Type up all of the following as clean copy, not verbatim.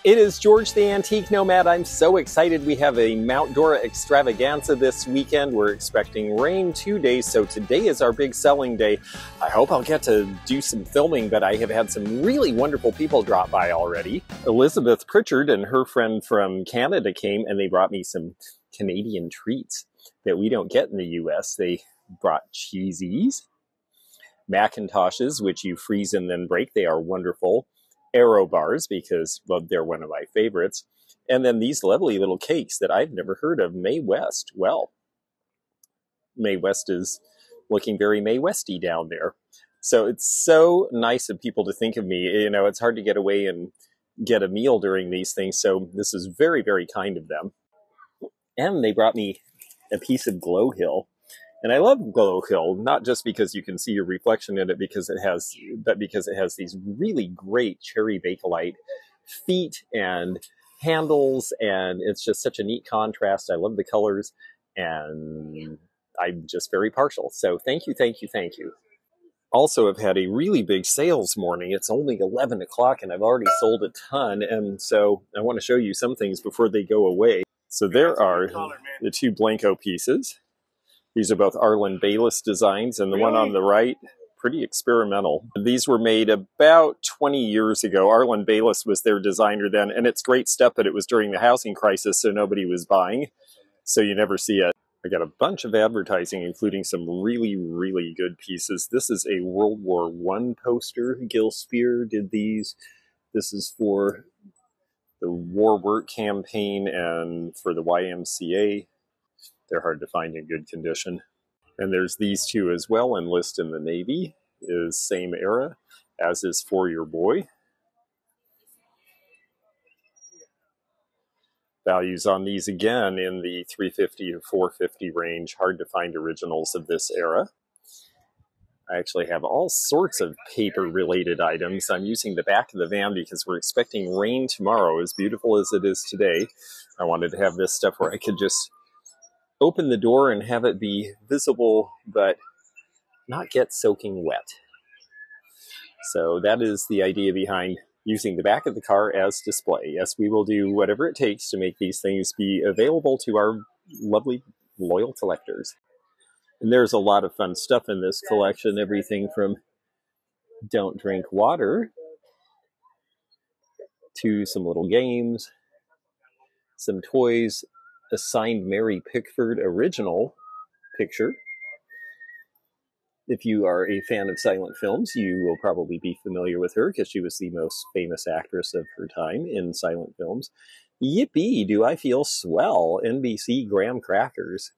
It is George the Antique Nomad. I'm so excited. We have a Mount Dora Extravaganza this weekend. We're expecting rain 2 days, so today is our big selling day. I hope I'll get to do some filming, but I have had some really wonderful people drop by already. Elizabeth Pritchard and her friend from Canada came, and they brought me some Canadian treats that we don't get in the US. They brought cheesies, Macintoshes, which you freeze and then break. They are wonderful. Arrow bars, because, well, they're one of my favorites. And then these lovely little cakes that I've never heard of, May West. Well, May West is looking very May Westy down there. So it's so nice of people to think of me. You know, it's hard to get away and get a meal during these things, so this is very, very kind of them. And they brought me a piece of Glow Hill. And I love Glow Hill, not just because you can see your reflection in it, but because it has these really great cherry bakelite feet and handles, and it's just such a neat contrast. I love the colors, and I'm just very partial. So thank you, thank you, thank you. Also, I've had a really big sales morning. It's only 11 o'clock, and I've already sold a ton, and so I want to show you some things before they go away. So there are the two Blanco pieces. These are both Arlen Bayless designs, and the one on the right, pretty experimental. These were made about 20 years ago. Arlen Bayless was their designer then, and it's great stuff, but it was during the housing crisis, so nobody was buying, so you never see it. I got a bunch of advertising, including some really, really good pieces. This is a World War I poster. Gil Spear did these. This is for the War Work Campaign and for the YMCA. They're hard to find in good condition. And there's these two as well. Enlist in the Navy is same era, as is For Your Boy. Values on these again in the $350 to $450 range. Hard to find originals of this era. I actually have all sorts of paper-related items. I'm using the back of the van because we're expecting rain tomorrow, as beautiful as it is today. I wanted to have this stuff where I could just open the door and have it be visible, but not get soaking wet. So that is the idea behind using the back of the car as display. Yes, we will do whatever it takes to make these things be available to our lovely, loyal collectors. And there's a lot of fun stuff in this collection, everything from Don't Drink Water to some little games, some toys, a signed Mary Pickford original picture. If you are a fan of silent films, you will probably be familiar with her because she was the most famous actress of her time in silent films. Yippee, do I feel swell? NBC graham crackers,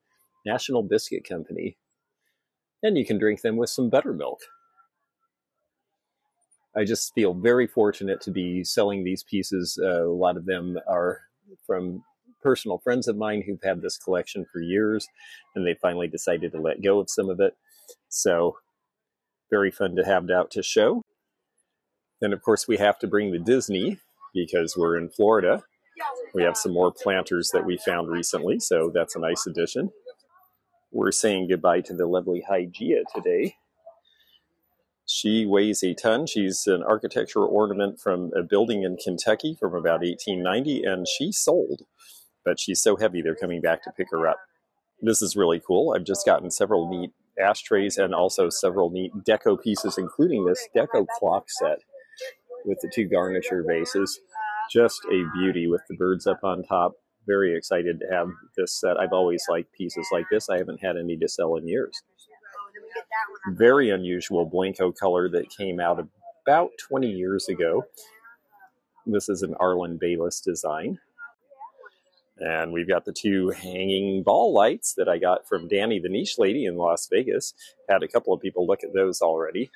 National Biscuit Company. And you can drink them with some buttermilk. I just feel very fortunate to be selling these pieces. A lot of them are from personal friends of mine who've had this collection for years, and they finally decided to let go of some of it. So very fun to have it out to show. Then, of course, we have to bring the Disney because we're in Florida. We have some more planters that we found recently, so that's a nice addition. We're saying goodbye to the lovely Hygeia today. She weighs a ton. She's an architectural ornament from a building in Kentucky from about 1890, and she sold. But she's so heavy, they're coming back to pick her up. This is really cool. I've just gotten several neat ashtrays and also several neat deco pieces, including this deco clock set with the two garniture vases. Just a beauty with the birds up on top. Very excited to have this set. I've always liked pieces like this. I haven't had any to sell in years. Very unusual Blanco color that came out about 20 years ago. This is an Arlen Bayless design. And we've got the two hanging ball lights that I got from Danny the Niche Lady in Las Vegas. Had a couple of people look at those already.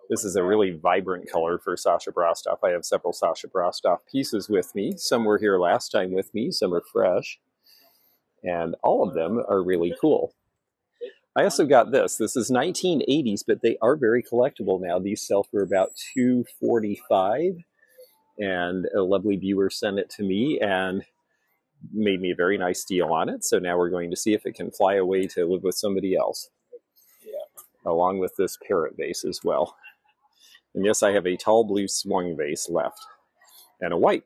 This is a really vibrant color for Sasha Brostoff. I have several Sasha Brostoff pieces with me. Some were here last time with me, some are fresh. And all of them are really cool. I also got this. This is 1980s, but they are very collectible now. These sell for about $245. And a lovely viewer sent it to me and made me a very nice deal on it. So now we're going to see if it can fly away to live with somebody else. Yeah. Along with this parrot vase as well. And yes, I have a tall blue swung vase left. and a white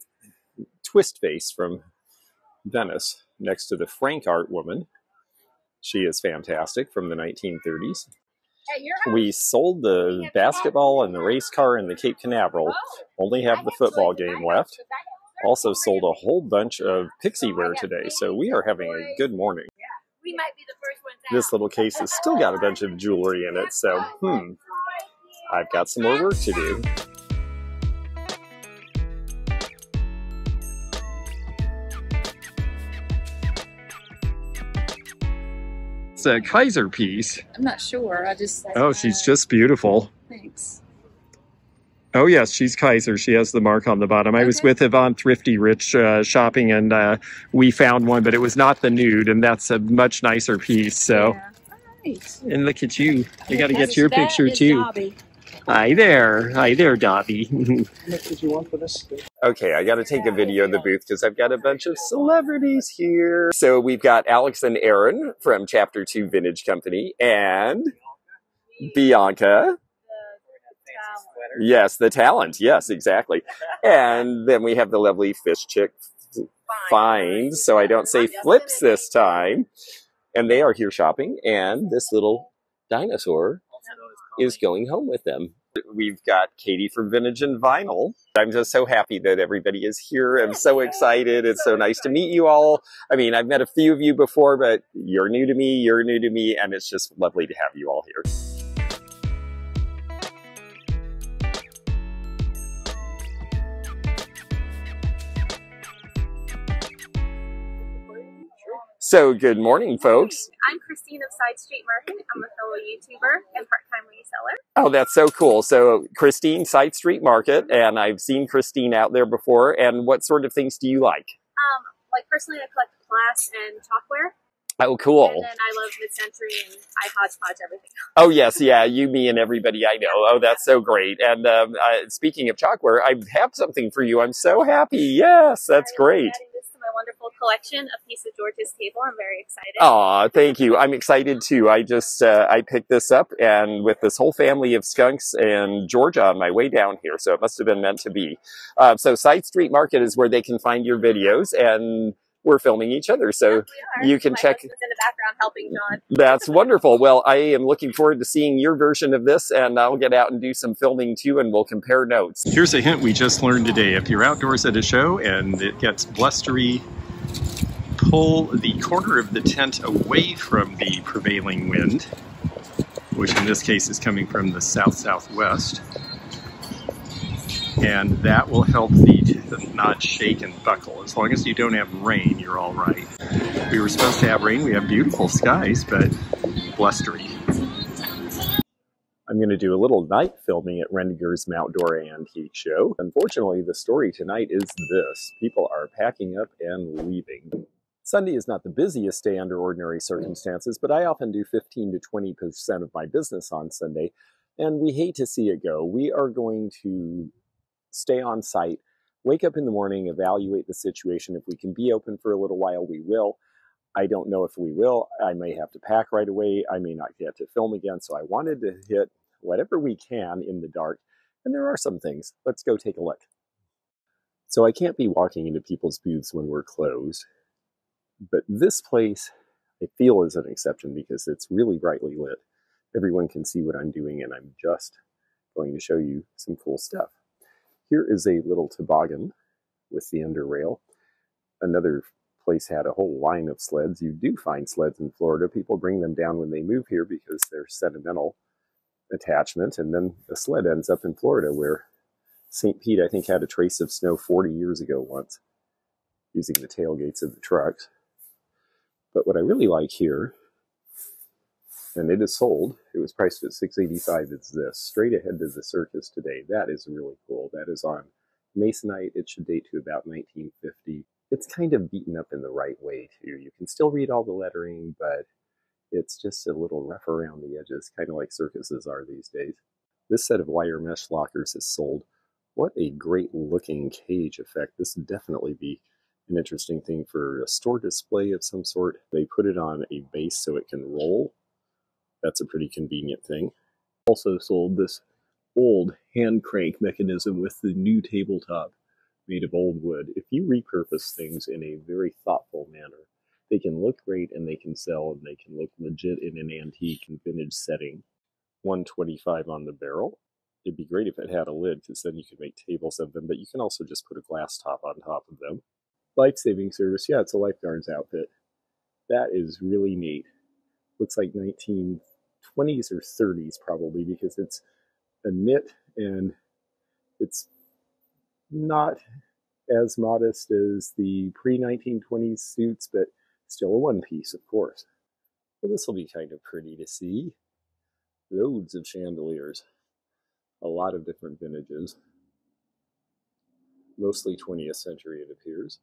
twist vase from Venice next to the Frank art woman. She is fantastic, from the 1930s. We sold the basketball and the race car and the Cape Canaveral. Only have the football game left. Also sold a whole bunch of pixie ware today, so we are having a good morning. This little case has still got a bunch of jewelry in it, so I've got some more work to do. It's a Kaiser piece. I'm not sure. Oh, she's just beautiful. Thanks. Oh, yes, she's Kaiser. She has the mark on the bottom. I was with Yvonne Thrifty Rich shopping, and we found one, but it was not the nude, and that's a much nicer piece. So, yeah. Right. And look at you. You got to get your picture, too. Dobby. Hi there. Hi there, Dobby. How much did you want for this? Okay, I got to take a video of the booth because I've got a bunch of celebrities here. So we've got Alex and Aaron from Chapter 2 Vintage Company, and Bianca. Yes, the talent. Yes, exactly. And then we have the lovely Fish Chick Finds, so I don't say flips this time. And they are here shopping, and this little dinosaur is going home with them. We've got Katie from Vintage and Vinyl. I'm just so happy that everybody is here. I'm so excited. It's so nice to meet you all. I mean, I've met a few of you before, but you're new to me, and it's just lovely to have you all here. So, good morning, folks. I'm Christine of Side Street Market. I'm a fellow YouTuber and part-time reseller. Oh, that's so cool. So, Christine, Side Street Market, and I've seen Christine out there before. And what sort of things do you like? Like personally, I collect glass and chalkware. Oh, cool. And then I love mid-century, and I hodgepodge everything. Oh, yes. Yeah, you, me, and everybody I know. Oh, that's so great. And speaking of chalkware, I have something for you. I'm so happy. Yes, that's great. My wonderful collection, a piece of George's table. I'm very excited. Aw, thank you. I'm excited too. I just I picked this up, and with this whole family of skunks in Georgia on my way down here, so it must have been meant to be. So Side Street Market is where they can find your videos, and we're filming each other, so you can check. My husband's in the background helping John. That's wonderful. Well, I am looking forward to seeing your version of this, and I'll get out and do some filming too, and we'll compare notes. Here's a hint we just learned today. If you're outdoors at a show and it gets blustery, pull the corner of the tent away from the prevailing wind, which in this case is coming from the south-southwest. And that will help the not shake and buckle. As long as you don't have rain, you're all right. We were supposed to have rain. We have beautiful skies, but blustery. I'm going to do a little night filming at Rendiger's Mount Dora Antique Show. Unfortunately, the story tonight is this. People are packing up and leaving. Sunday is not the busiest day under ordinary circumstances, but I often do 15 to 20% of my business on Sunday, and we hate to see it go. We are going to stay on site, wake up in the morning, evaluate the situation. If we can be open for a little while, we will. I don't know if we will. I may have to pack right away. I may not get to film again. So I wanted to hit whatever we can in the dark. And there are some things. Let's go take a look. So I can't be walking into people's booths when we're closed. But this place, I feel, is an exception because it's really brightly lit. Everyone can see what I'm doing, and I'm just going to show you some cool stuff. Here is a little toboggan with the under rail. Another place had a whole line of sleds. You do find sleds in Florida. People bring them down when they move here because they're sentimental attachment. And then the sled ends up in Florida, where St. Pete, I think, had a trace of snow 40 years ago once, using the tailgates of the trucks. But what I really like here, and it is sold, it was priced at $685, it's this. Straight ahead to the circus today. That is really cool. That is on Masonite. It should date to about 1950. It's kind of beaten up in the right way, too. You can still read all the lettering, but it's just a little rough around the edges, kind of like circuses are these days. This set of wire mesh lockers is sold. What a great looking cage effect. This would definitely be an interesting thing for a store display of some sort. They put it on a base so it can roll. That's a pretty convenient thing. Also sold this old hand crank mechanism with the new tabletop. made of old wood. If you repurpose things in a very thoughtful manner, they can look great and they can sell and they can look legit in an antique and vintage setting. $125 on the barrel. It'd be great if it had a lid, because then you could make tables of them, but you can also just put a glass top on top of them. Life-saving service. Yeah, it's a lifeguard's outfit. That is really neat. Looks like 1920s or 30s probably, because it's a knit and it's not as modest as the pre-1920s suits, but still a one-piece, of course. Well, this will be kind of pretty to see. Loads of chandeliers. A lot of different vintages. Mostly 20th century, it appears.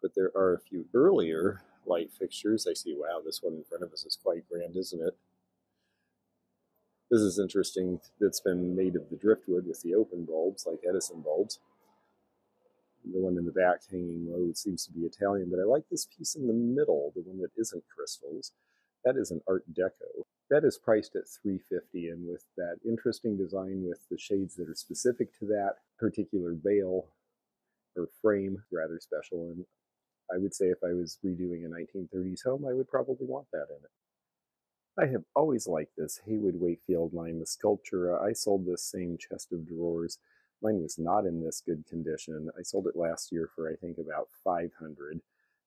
But there are a few earlier light fixtures. I see, wow, this one in front of us is quite grand, isn't it? This is interesting. It's been made of the driftwood with the open bulbs, like Edison bulbs. The one in the back hanging low seems to be Italian, but I like this piece in the middle, the one that isn't crystals. That is an Art Deco. That is priced at $350, and with that interesting design with the shades that are specific to that particular veil or frame, rather special. And I would say if I was redoing a 1930s home, I would probably want that in it. I have always liked this Haywood Wakefield line, the Sculptura. I sold this same chest of drawers. Mine was not in this good condition. I sold it last year for, I think, about $500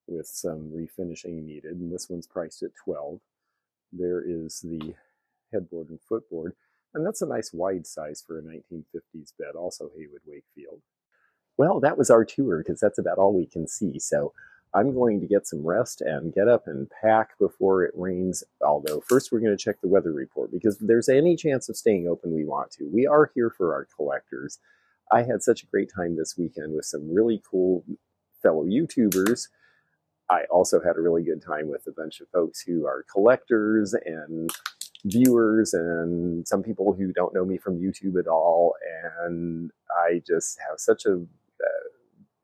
with some refinishing needed, and this one's priced at $12. There is the headboard and footboard, and that's a nice wide size for a 1950s bed, also Haywood Wakefield. Well, that was our tour, because that's about all we can see, so I'm going to get some rest and get up and pack before it rains, although first we're going to check the weather report, because if there's any chance of staying open, we want to. We are here for our collectors. I had such a great time this weekend with some really cool fellow YouTubers. I also had a really good time with a bunch of folks who are collectors and viewers and some people who don't know me from YouTube at all. And I just have such a,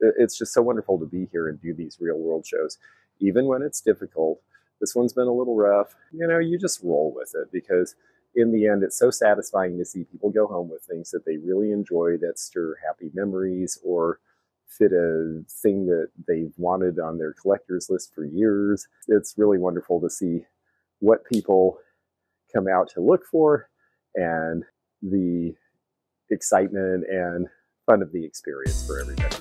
it's just so wonderful to be here and do these real world shows. Even when it's difficult, this one's been a little rough, you know, you just roll with it, because in the end, it's so satisfying to see people go home with things that they really enjoy, that stir happy memories or fit a thing that they've wanted on their collector's list for years. It's really wonderful to see what people come out to look for and the excitement and fun of the experience for everybody.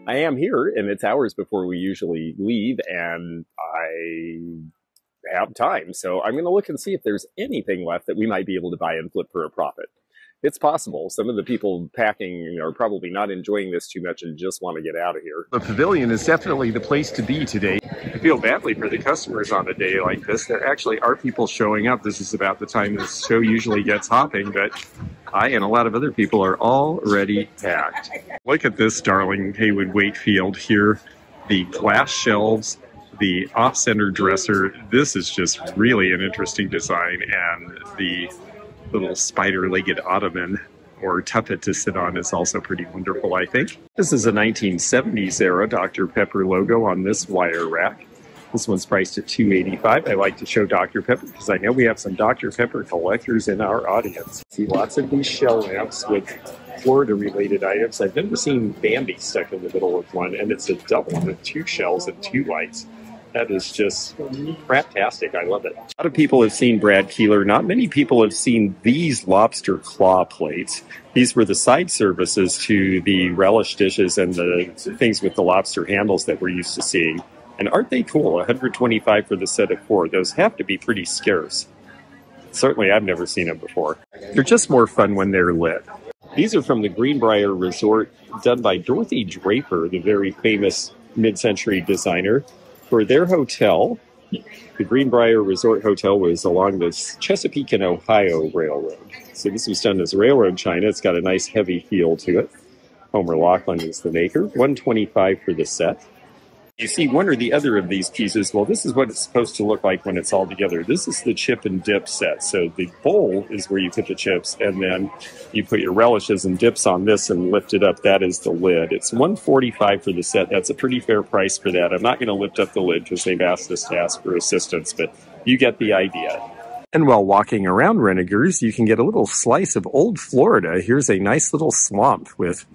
I am here, and it's hours before we usually leave, and I have time, so I'm going to look and see if there's anything left that we might be able to buy and flip for a profit. It's possible. Some of the people packing are probably not enjoying this too much and just want to get out of here. The pavilion is definitely the place to be today. I feel badly for the customers on a day like this. There actually are people showing up. This is about the time this show usually gets hopping, but I and a lot of other people are already packed. Look at this darling Haywood Wakefield here. The glass shelves, the off-center dresser. This is just really an interesting design, and the little spider-legged ottoman or tuffet to sit on is also pretty wonderful, I think. This is a 1970s era Dr. Pepper logo on this wire rack. This one's priced at $285. I like to show Dr. Pepper because I know we have some Dr. Pepper collectors in our audience. See lots of these shell lamps with Florida-related items. I've never seen Bambi stuck in the middle of one, and it's a double with 2 shells and 2 lights. That is just craptastic. I love it. A lot of people have seen Brad Keeler. Not many people have seen these lobster claw plates. These were the side services to the relish dishes and the things with the lobster handles that we're used to seeing. And aren't they cool? $125 for the set of 4. Those have to be pretty scarce. Certainly, I've never seen them before. They're just more fun when they're lit. These are from the Greenbrier Resort, done by Dorothy Draper, the very famous mid-century designer. For their hotel, the Greenbrier Resort Hotel was along the Chesapeake and Ohio Railroad. So this was done as railroad china. It's got a nice heavy feel to it. Homer Laughlin is the maker. $125 for the set. You see one or the other of these pieces, well, this is what it's supposed to look like when it's all together. This is the chip and dip set. So the bowl is where you put the chips, and then you put your relishes and dips on this and lift it up. That is the lid. It's $145 for the set. That's a pretty fair price for that. I'm not going to lift up the lid because they've asked us to ask for assistance, but You get the idea. And while walking around Renegers, you can get a little slice of old Florida. Here's a nice little swamp with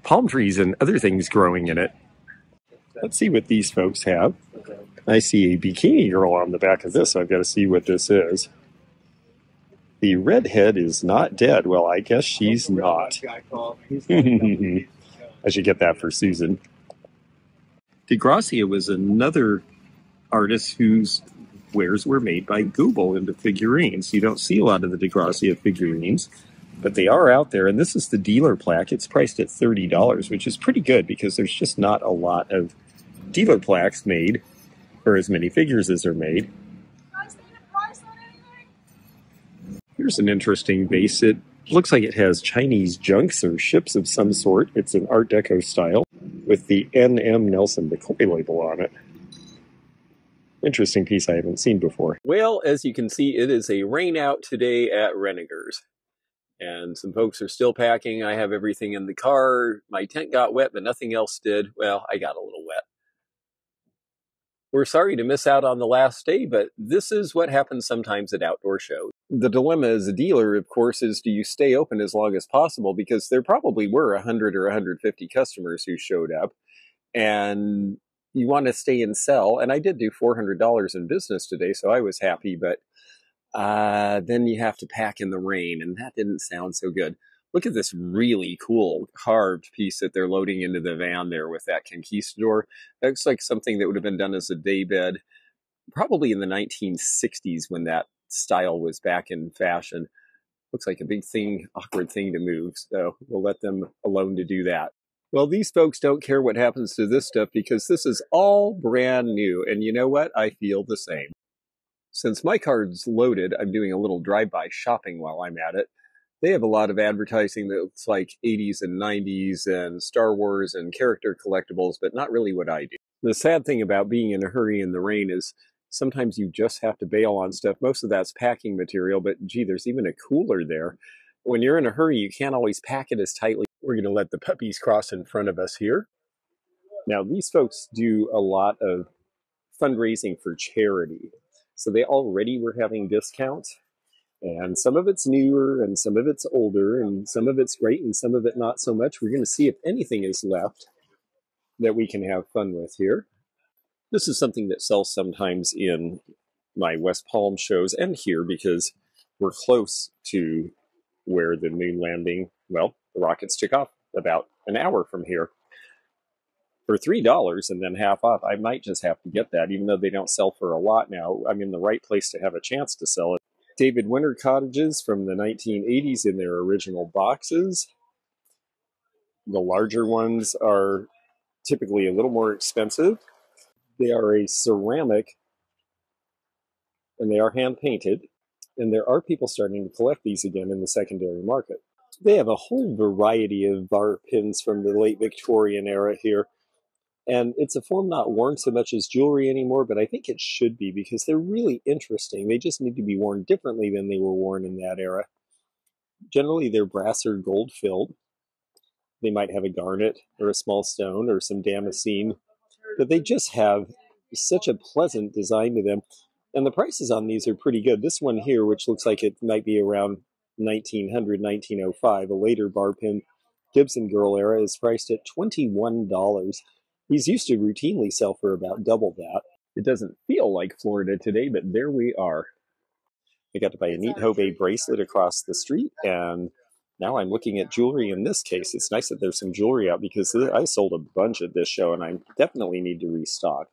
palm trees and other things growing in it. Let's see what these folks have. I see a bikini girl on the back of this, so I've got to see what this is. The redhead is not dead. Well, I guess she's not. I should get that for Susan. DeGracia was another artist whose wares were made by Google into figurines. You don't see a lot of the DeGracia figurines, but they are out there. And this is the dealer plaque. It's priced at $30, which is pretty good because there's just not a lot of dealer plaques made, or as many figures as are made. Here's an interesting vase. It looks like it has Chinese junks or ships of some sort. It's an Art Deco style with the N.M. Nelson McCoy label on it. Interesting piece I haven't seen before. Well, as you can see, it is a rain out today at Renegers. And some folks are still packing. I have everything in the car. My tent got wet, but nothing else did. Well, I got a little wet. We're sorry to miss out on the last day, but this is what happens sometimes at outdoor shows. The dilemma as a dealer, of course, is do you stay open as long as possible? Because there probably were 100 or 150 customers who showed up, and you want to stay and sell. And I did do $400 in business today, so I was happy, but then you have to pack in the rain, and that didn't sound so good. Look at this really cool carved piece that they're loading into the van there with that conquistador. That looks like something that would have been done as a daybed, probably in the 1960s when that style was back in fashion. Looks like a big thing, awkward thing to move, so we'll let them alone to do that. Well, these folks don't care what happens to this stuff because this is all brand new, and you know what? I feel the same. Since my card's loaded, I'm doing a little drive-by shopping while I'm at it. They have a lot of advertising that's like 80s and 90s and Star Wars and character collectibles, but not really what I do. The sad thing about being in a hurry in the rain is sometimes you just have to bail on stuff. Most of that's packing material, but gee, there's even a cooler there. When you're in a hurry, you can't always pack it as tightly. We're going to let the puppies cross in front of us here. Now, these folks do a lot of fundraising for charity. So they already were having discounts. And some of it's newer, and some of it's older, and some of it's great, and some of it not so much. We're going to see if anything is left that we can have fun with here. This is something that sells sometimes in my West Palm shows and here because we're close to where the moon landing, well, the rockets took off about an hour from here. For $3 and then half off, I might just have to get that, even though they don't sell for a lot now. I'm in the right place to have a chance to sell it. David Winter cottages from the 1980s in their original boxes. The larger ones are typically a little more expensive. They are a ceramic, and they are hand-painted, and there are people starting to collect these again in the secondary market. They have a whole variety of bar pins from the late Victorian era here. And it's a form not worn so much as jewelry anymore, but I think it should be because they're really interesting. They just need to be worn differently than they were worn in that era. Generally, they're brass or gold filled. They might have a garnet or a small stone or some damascene, but they just have such a pleasant design to them. And the prices on these are pretty good. This one here, which looks like it might be around 1900, 1905, a later bar pin Gibson Girl era, is priced at $21. These used to routinely sell for about double that. It doesn't feel like Florida today, but there we are. I got to buy a neat Hobey bracelet across the street, and now I'm looking at jewelry in this case. It's nice that there's some jewelry out because I sold a bunch at this show, and I definitely need to restock.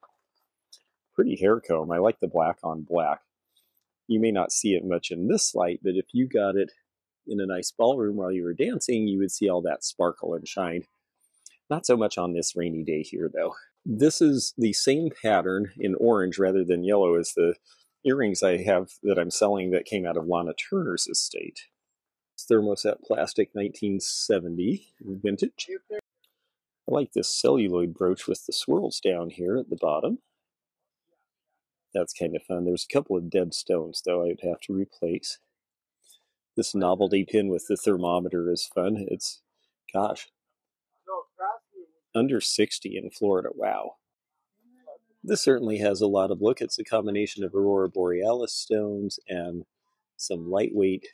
Pretty hair comb. I like the black on black. You may not see it much in this light, but if you got it in a nice ballroom while you were dancing, you would see all that sparkle and shine. Not so much on this rainy day here, though. This is the same pattern in orange rather than yellow as the earrings I have that I'm selling that came out of Lana Turner's estate. It's thermoset plastic 1970 vintage. I like this celluloid brooch with the swirls down here at the bottom. That's kind of fun. There's a couple of dead stones, though, I would have to replace. This novelty pin with the thermometer is fun. It's, gosh, under 60 in Florida. Wow. This certainly has a lot of look. It's a combination of Aurora Borealis stones and some lightweight,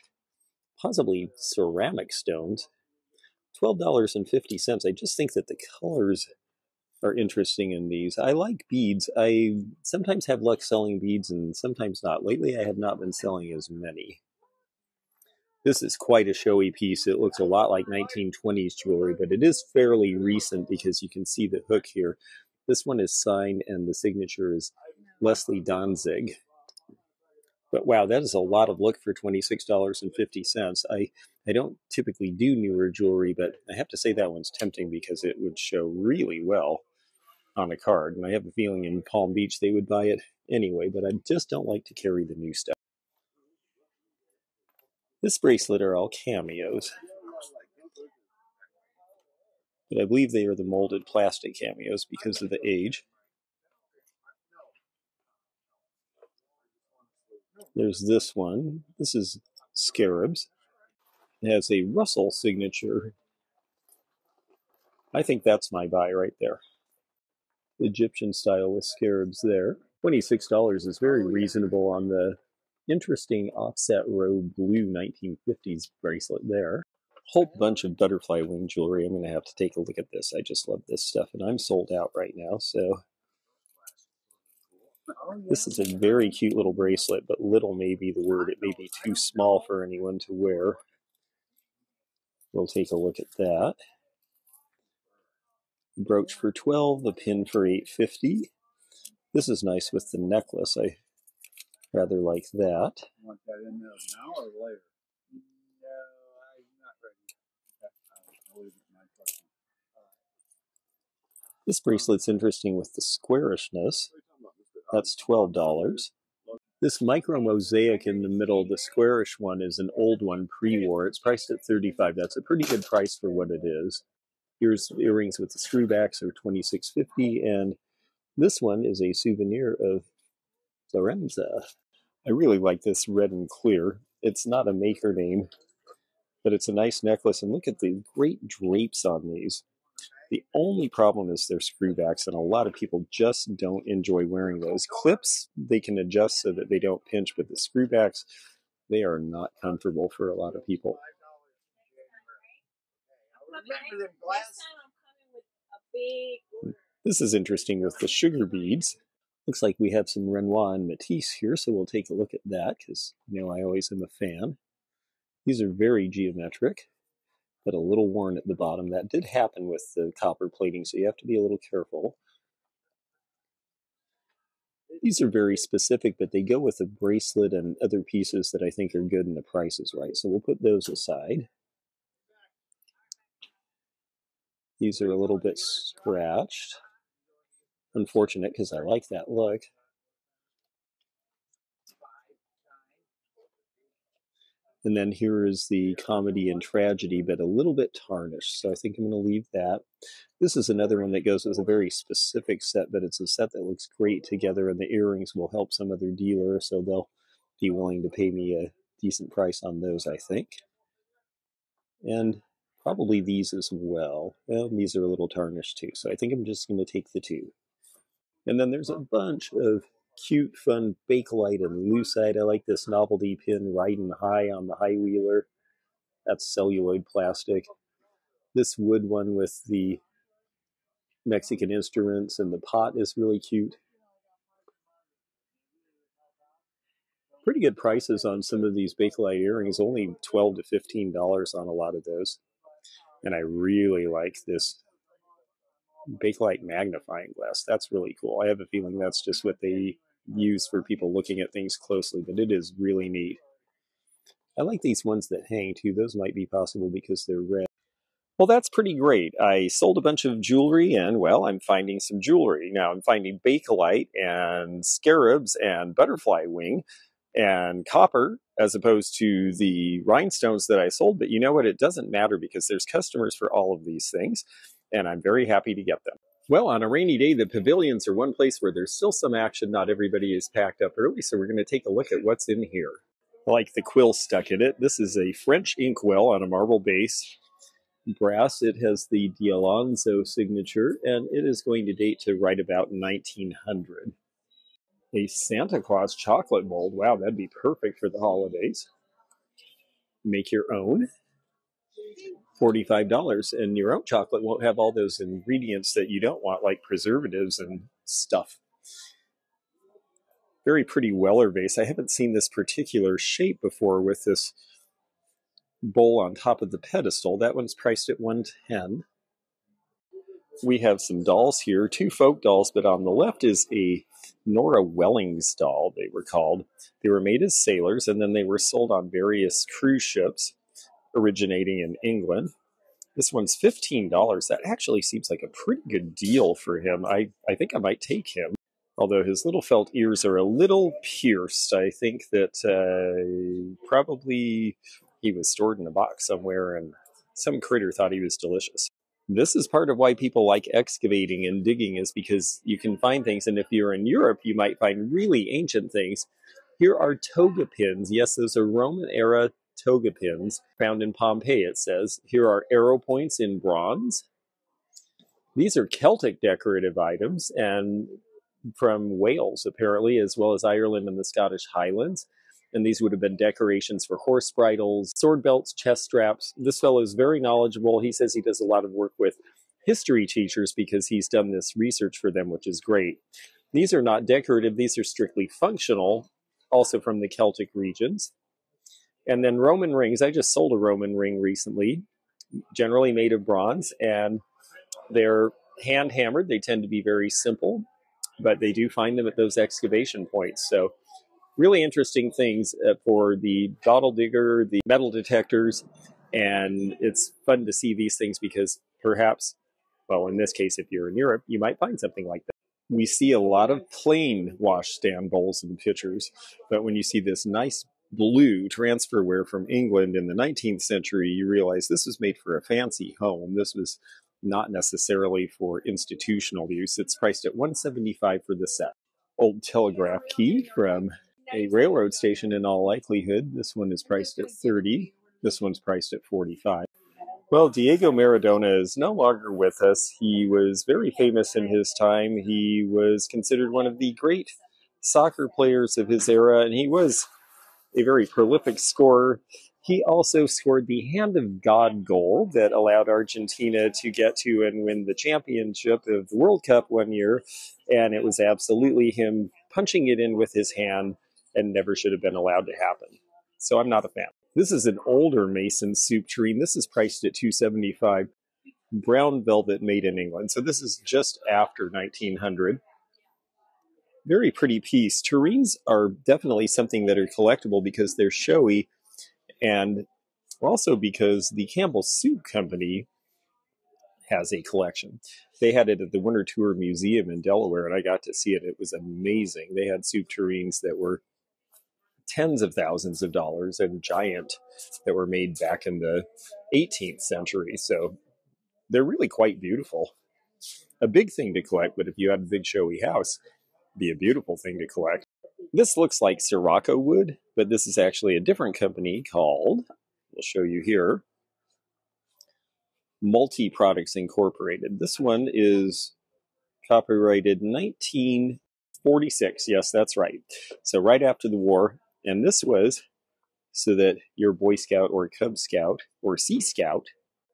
possibly ceramic stones. $12.50. I just think that the colors are interesting in these. I like beads. I sometimes have luck selling beads and sometimes not. Lately, I have not been selling as many. This is quite a showy piece. It looks a lot like 1920s jewelry, but it is fairly recent because you can see the hook here. This one is signed and the signature is Leslie Danzig. But wow, that is a lot of look for $26.50. I don't typically do newer jewelry, but I have to say that one's tempting because it would show really well on a card. And I have a feeling in Palm Beach they would buy it anyway, but I just don't like to carry the new stuff. This bracelet are all cameos, but I believe they are the molded plastic cameos because of the age. There's this one. This is scarabs. It has a Russell signature. I think that's my buy right there. Egyptian style with scarabs there. $26 is very reasonable on the interesting offset row blue 1950s bracelet there. Whole bunch of butterfly wing jewelry. I'm going to have to take a look at this. I just love this stuff, and I'm sold out right now. So this is a very cute little bracelet, but little may be the word. It may be too small for anyone to wear. We'll take a look at that. Brooch for $12, the pin for $8.50. This is nice with the necklace. I rather like that. Want that in there now or later? No, I'm not ready. This bracelet's interesting with the squarishness. That's $12. This micro mosaic in the middle, the squarish one, is an old one, pre-war. It's priced at $35. That's a pretty good price for what it is. Here's earrings with the screwbacks are $26.50, and this one is a souvenir of Lorenza. I really like this red and clear. It's not a maker name, but it's a nice necklace, and look at the great drapes on these. The only problem is they're screwbacks, and a lot of people just don't enjoy wearing those. Clips, they can adjust so that they don't pinch, but the screwbacks, they are not comfortable for a lot of people. This is interesting with the sugar beads. Looks like we have some Renoir and Matisse here, so we'll take a look at that because, you know, I always am a fan. These are very geometric, but a little worn at the bottom. That did happen with the copper plating, so you have to be a little careful. These are very specific, but they go with a bracelet and other pieces that I think are good and the price is right. So we'll put those aside. These are a little bit scratched. Unfortunate because I like that look. And then here is the comedy and tragedy, but a little bit tarnished. So I think I'm going to leave that. This is another one that goes with a very specific set, but it's a set that looks great together, and the earrings will help some other dealer, so they'll be willing to pay me a decent price on those, I think. And probably these as well. Well, these are a little tarnished too, so I think I'm just going to take the two. And then there's a bunch of cute, fun Bakelite and lucite. I like this novelty pin riding high on the high wheeler. That's celluloid plastic. This wood one with the Mexican instruments and the pot is really cute. Pretty good prices on some of these Bakelite earrings, only $12 to $15 on a lot of those. And I really like this Bakelite magnifying glass. That's really cool. I have a feeling that's just what they use for people looking at things closely, but it is really neat. I like these ones that hang too. Those might be possible because they're red. Well, that's pretty great. I sold a bunch of jewelry and, well, I'm finding some jewelry. Now I'm finding Bakelite and scarabs and butterfly wing and copper as opposed to the rhinestones that I sold. But you know what? It doesn't matter because there's customers for all of these things, and I'm very happy to get them. Well, on a rainy day, the pavilions are one place where there's still some action. Not everybody is packed up early, so we're going to take a look at what's in here. I like the quill stuck in it. This is a French inkwell on a marble base. brass. It has the D'Alonso signature, and it is going to date to right about 1900. A Santa Claus chocolate mold. Wow, that'd be perfect for the holidays. Make your own. $45, and your own chocolate won't have all those ingredients that you don't want, like preservatives and stuff. Very pretty Weller vase. I haven't seen this particular shape before with this bowl on top of the pedestal. That one's priced at $110. We have some dolls here, two folk dolls, but on the left is a Nora Wellings doll, they were called. They were made as sailors, and then they were sold on various cruise ships originating in England. This one's $15. That actually seems like a pretty good deal for him. I think I might take him. Although his little felt ears are a little pierced. I think that probably he was stored in a box somewhere and some critter thought he was delicious. This is part of why people like excavating and digging, is because you can find things. And if you're in Europe, you might find really ancient things. Here are toga pins. Yes, those are Roman era toga pins found in Pompeii, it says. Here are arrow points in bronze. These are Celtic decorative items, and from Wales, apparently, as well as Ireland and the Scottish Highlands. And these would have been decorations for horse bridles, sword belts, chest straps. This fellow is very knowledgeable. He says he does a lot of work with history teachers because he's done this research for them, which is great. These are not decorative. These are strictly functional, also from the Celtic regions. And then Roman rings. I just sold a Roman ring recently, generally made of bronze, and they're hand hammered. They tend to be very simple, but they do find them at those excavation points. So really interesting things for the bottle digger, the metal detectors, and it's fun to see these things because perhaps, well, in this case, if you're in Europe, you might find something like that. We see a lot of plain washstand bowls and pitchers, but when you see this nice blue transferware from England in the 19th century, you realize this was made for a fancy home. This was not necessarily for institutional use. It's priced at $175 for the set. Old telegraph key from a railroad station in all likelihood. This one is priced at $30. This one's priced at $45. Well, Diego Maradona is no longer with us. He was very famous in his time. He was considered one of the great soccer players of his era, and he was a very prolific scorer. He also scored the Hand of God goal that allowed Argentina to get to and win the championship of the World Cup one year, and it was absolutely him punching it in with his hand and never should have been allowed to happen. So I'm not a fan. This is an older mason soup tureen. This is priced at $275. Brown velvet made in England. So this is just after 1900. Very pretty piece. Tureens are definitely something that are collectible because they're showy, and also because the Campbell Soup Company has a collection. They had it at the Winter Tour Museum in Delaware, and I got to see it. It was amazing. They had soup tureens that were tens of thousands of dollars and giant that were made back in the 18th century. So they're really quite beautiful. A big thing to collect, but if you had a big showy house, it'd be a beautiful thing to collect. This looks like Sirocco wood, but this is actually a different company called, we'll show you here, Multi Products Incorporated. This one is copyrighted 1946. Yes, that's right. So right after the war. And this was so that your Boy Scout or Cub Scout or Sea Scout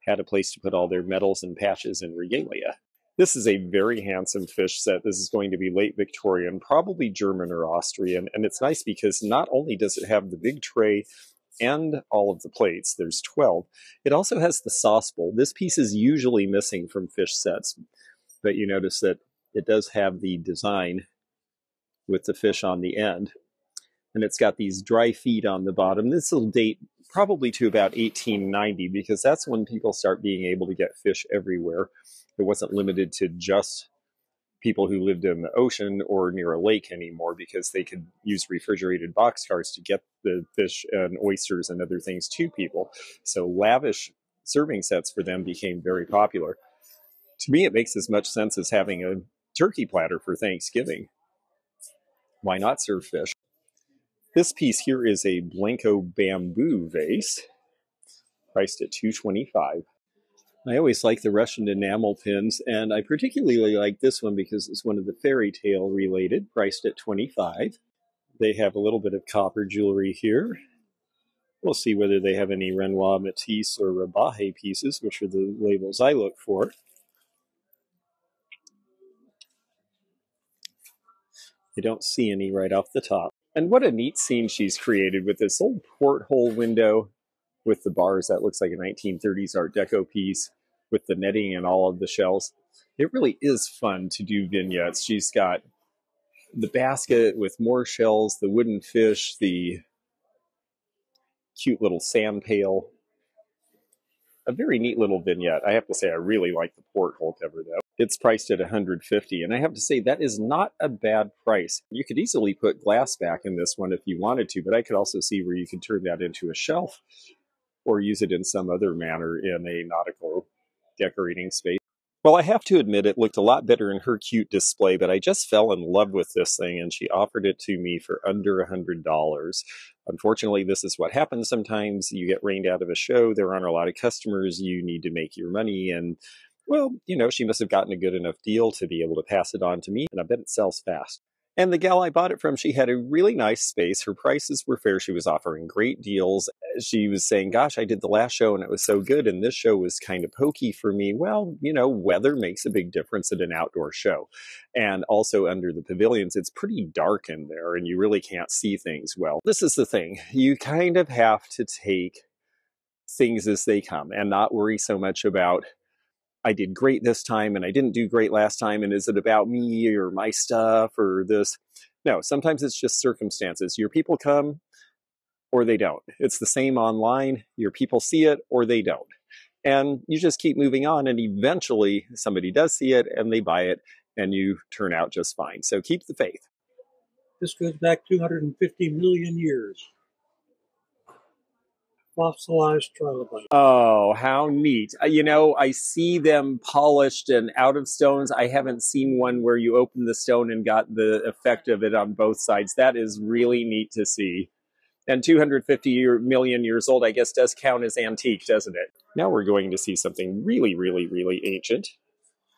had a place to put all their medals and patches and regalia. This is a very handsome fish set. This is going to be late Victorian, probably German or Austrian. And it's nice because not only does it have the big tray and all of the plates, there's 12, it also has the sauce bowl. This piece is usually missing from fish sets, but you notice that it does have the design with the fish on the end. And it's got these dry feet on the bottom. This will date probably to about 1890 because that's when people start being able to get fish everywhere. It wasn't limited to just people who lived in the ocean or near a lake anymore because they could use refrigerated boxcars to get the fish and oysters and other things to people. So lavish serving sets for them became very popular. To me, it makes as much sense as having a turkey platter for Thanksgiving. Why not serve fish? This piece here is a Blanco bamboo vase, priced at $225. I always like the Russian enamel pins, and I particularly like this one because it's one of the fairy tale related, priced at $25. They have a little bit of copper jewelry here. We'll see whether they have any Renoir, Matisse, or Rabahe pieces, which are the labels I look for. I don't see any right off the top. And what a neat scene she's created with this old porthole window with the bars. That looks like a 1930s Art Deco piece with the netting and all of the shells. It really is fun to do vignettes. She's got the basket with more shells, the wooden fish, the cute little sand pail. A very neat little vignette. I have to say I really like the porthole cover though. It's priced at $150, and I have to say that is not a bad price. You could easily put glass back in this one if you wanted to, but I could also see where you could turn that into a shelf or use it in some other manner in a nautical decorating space. Well, I have to admit it looked a lot better in her cute display, but I just fell in love with this thing, and she offered it to me for under $100. Unfortunately, this is what happens sometimes. You get rained out of a show, there aren't a lot of customers, you need to make your money, and, well, you know, she must have gotten a good enough deal to be able to pass it on to me, and I bet it sells fast. And the gal I bought it from, she had a really nice space. Her prices were fair. She was offering great deals. She was saying, gosh, I did the last show and it was so good, and this show was kind of pokey for me. Well, you know, weather makes a big difference at an outdoor show. And also under the pavilions, it's pretty dark in there and you really can't see things well. This is the thing. You kind of have to take things as they come and not worry so much about, I did great this time and I didn't do great last time, and is it about me or my stuff or this? No, sometimes it's just circumstances. Your people come or they don't. It's the same online. Your people see it or they don't. And you just keep moving on, and eventually somebody does see it and they buy it and you turn out just fine. So keep the faith. This goes back 250 million years. Fossilized trilobite. Oh, how neat. You know, I see them polished and out of stones. I haven't seen one where you open the stone and got the effect of it on both sides. That is really neat to see. And 250 million years old, I guess, does count as antique, doesn't it? Now we're going to see something really, really, really ancient.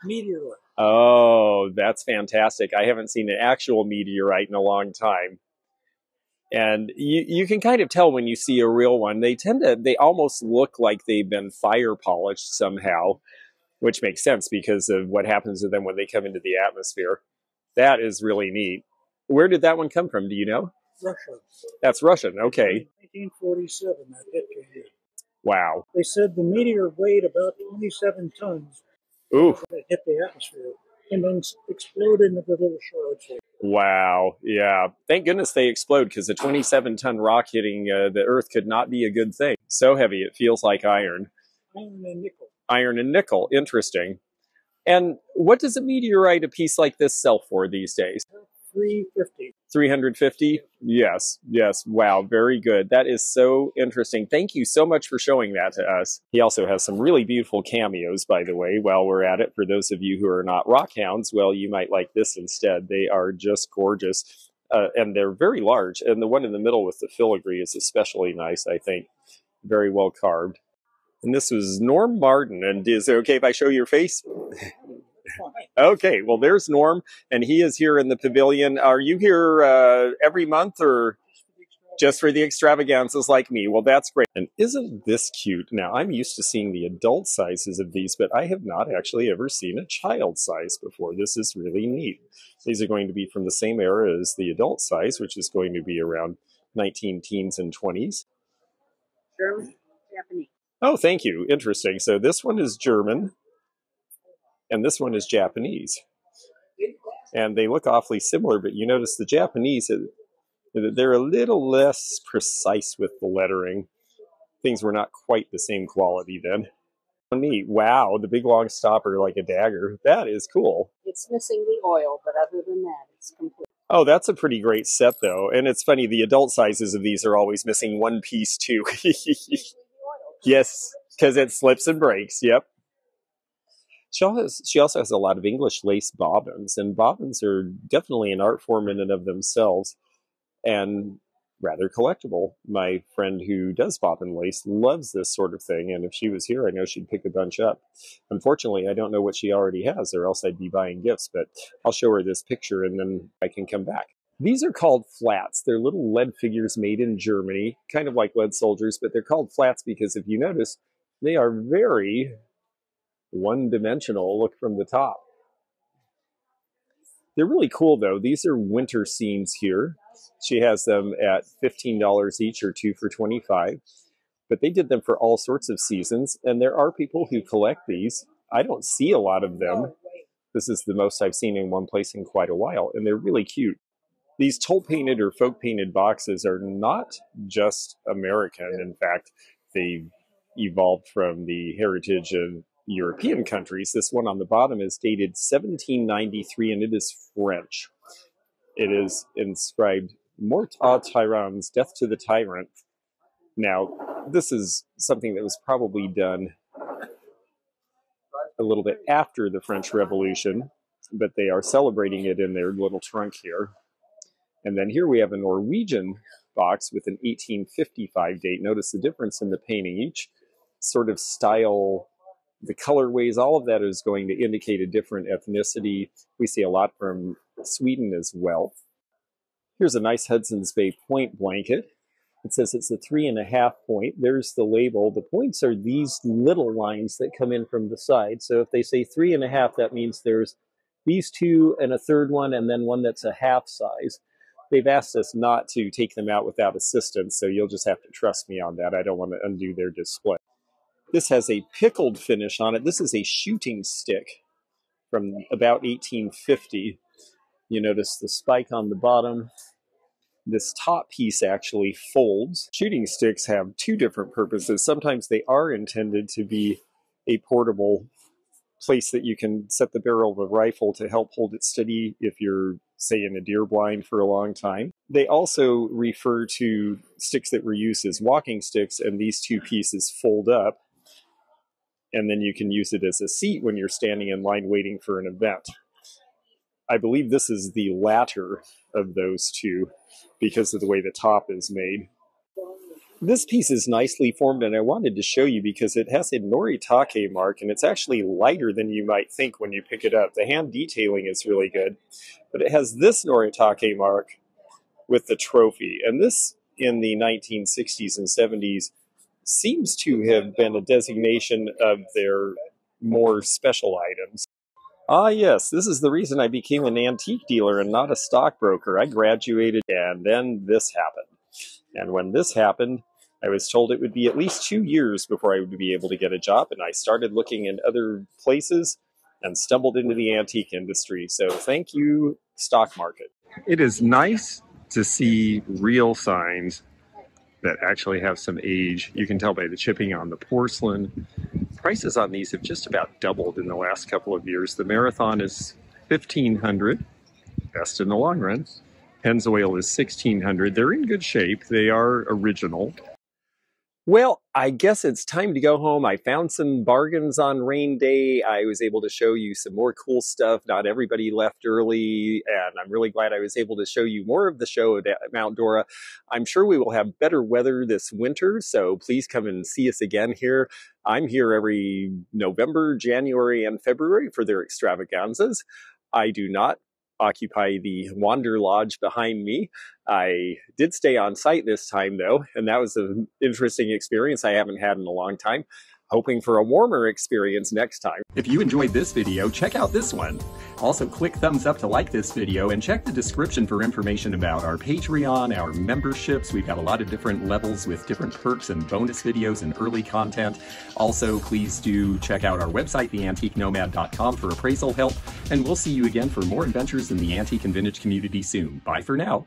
Meteorite. Oh, that's fantastic. I haven't seen an actual meteorite in a long time. And you can kind of tell when you see a real one. They almost look like they've been fire polished somehow, which makes sense because of what happens to them when they come into the atmosphere. That is really neat. Where did that one come from? Do you know? Russia. That's Russian. Okay. 1947, that hit came in. Wow. They said the meteor weighed about 27 tons. Ooh. It hit the atmosphere and then exploded into the little shards. Wow. Yeah. Thank goodness they explode, because a 27-ton rock hitting the Earth could not be a good thing. So heavy, it feels like iron. Iron and nickel. Iron and nickel. Interesting. And what does a meteorite, a piece like this, sell for these days? $350. $350? Yes. Yes. Wow. Very good. That is so interesting. Thank you so much for showing that to us. He also has some really beautiful cameos, by the way, while we're at it. For those of you who are not rock hounds, well, you might like this instead. They are just gorgeous. And they're very large. And the one in the middle with the filigree is especially nice, I think. Very well carved. And this was Norm Martin. And is it okay if I show your face? Okay, well, there's Norm, and he is here in the pavilion. Are you here every month or just for the extravaganzas like me? Well, that's great. And isn't this cute? Now, I'm used to seeing the adult sizes of these, but I have not actually ever seen a child size before. This is really neat. These are going to be from the same era as the adult size, which is going to be around 19 teens and 20s. German, Japanese. Oh, thank you. Interesting. So this one is German. And this one is Japanese. And they look awfully similar, but you notice the Japanese, they're a little less precise with the lettering. Things were not quite the same quality then. Neat. Wow, the big long stopper like a dagger. That is cool. It's missing the oil, but other than that, it's complete. Oh, that's a pretty great set, though. And it's funny, the adult sizes of these are always missing one piece, too. Yes, because it slips and breaks. Yep. She also has a lot of English lace bobbins, and bobbins are definitely an art form in and of themselves. And rather collectible. My friend who does bobbin lace loves this sort of thing, and if she was here, I know she'd pick a bunch up. Unfortunately, I don't know what she already has, or else I'd be buying gifts, but I'll show her this picture and then I can come back. These are called flats. They're little lead figures made in Germany, kind of like lead soldiers, but they're called flats because if you notice, they are very one-dimensional. Look from the top. They're really cool, though. These are winter scenes here. She has them at $15 each, or 2 for $25. But they did them for all sorts of seasons, and there are people who collect these. I don't see a lot of them. This is the most I've seen in one place in quite a while, and they're really cute. These toll-painted or folk-painted boxes are not just American. In fact, they evolved from the heritage of European countries. This one on the bottom is dated 1793, and it is French. It is inscribed, Mort aux tyrans, death to the tyrant. Now, this is something that was probably done a little bit after the French Revolution, but they are celebrating it in their little trunk here. And then here we have a Norwegian box with an 1855 date. Notice the difference in the painting. Each sort of style, the colorways, all of that is going to indicate a different ethnicity. We see a lot from Sweden as well. Here's a nice Hudson's Bay point blanket. It says it's a 3.5 point. There's the label. The points are these little lines that come in from the side. So if they say 3.5, that means there's these two and a third one, and then one that's a half size. They've asked us not to take them out without assistance, so you'll just have to trust me on that. I don't want to undo their display. This has a pickled finish on it. This is a shooting stick from about 1850. You notice the spike on the bottom. This top piece actually folds. Shooting sticks have two different purposes. Sometimes they are intended to be a portable place that you can set the barrel of a rifle to help hold it steady if you're, say, in a deer blind for a long time. They also refer to sticks that were used as walking sticks, and these two pieces fold up, and then you can use it as a seat when you're standing in line waiting for an event. I believe this is the latter of those two because of the way the top is made. This piece is nicely formed, and I wanted to show you because it has a noritake mark, and it's actually lighter than you might think when you pick it up. The hand detailing is really good, but it has this noritake mark with the trophy, and this in the 1960s and 70s seems to have been a designation of their more special items. Ah yes, this is the reason I became an antique dealer and not a stockbroker. I graduated and then this happened. And when this happened, I was told it would be at least 2 years before I would be able to get a job, and I started looking in other places and stumbled into the antique industry. So thank you, stock market. It is nice to see real signs that actually have some age. You can tell by the chipping on the porcelain. Prices on these have just about doubled in the last couple of years. The Marathon is $1,500, best in the long run. Pennzoil is $1,600. They're in good shape. They are original. Well, I guess it's time to go home. I found some bargains on rain day. I was able to show you some more cool stuff. Not everybody left early, and I'm really glad I was able to show you more of the show at Mount Dora. I'm sure we will have better weather this winter, so please come and see us again here. I'm here every November, January, and February for their extravaganzas. I do not occupy the Wander Lodge behind me. I did stay on site this time though, and that was an interesting experience I haven't had in a long time. Hoping for a warmer experience next time. If you enjoyed this video, check out this one. Also click thumbs up to like this video and check the description for information about our Patreon, our memberships. We've got a lot of different levels with different perks and bonus videos and early content. Also, please do check out our website, theantiquenomad.com, for appraisal help, and we'll see you again for more adventures in the antique and vintage community soon. Bye for now.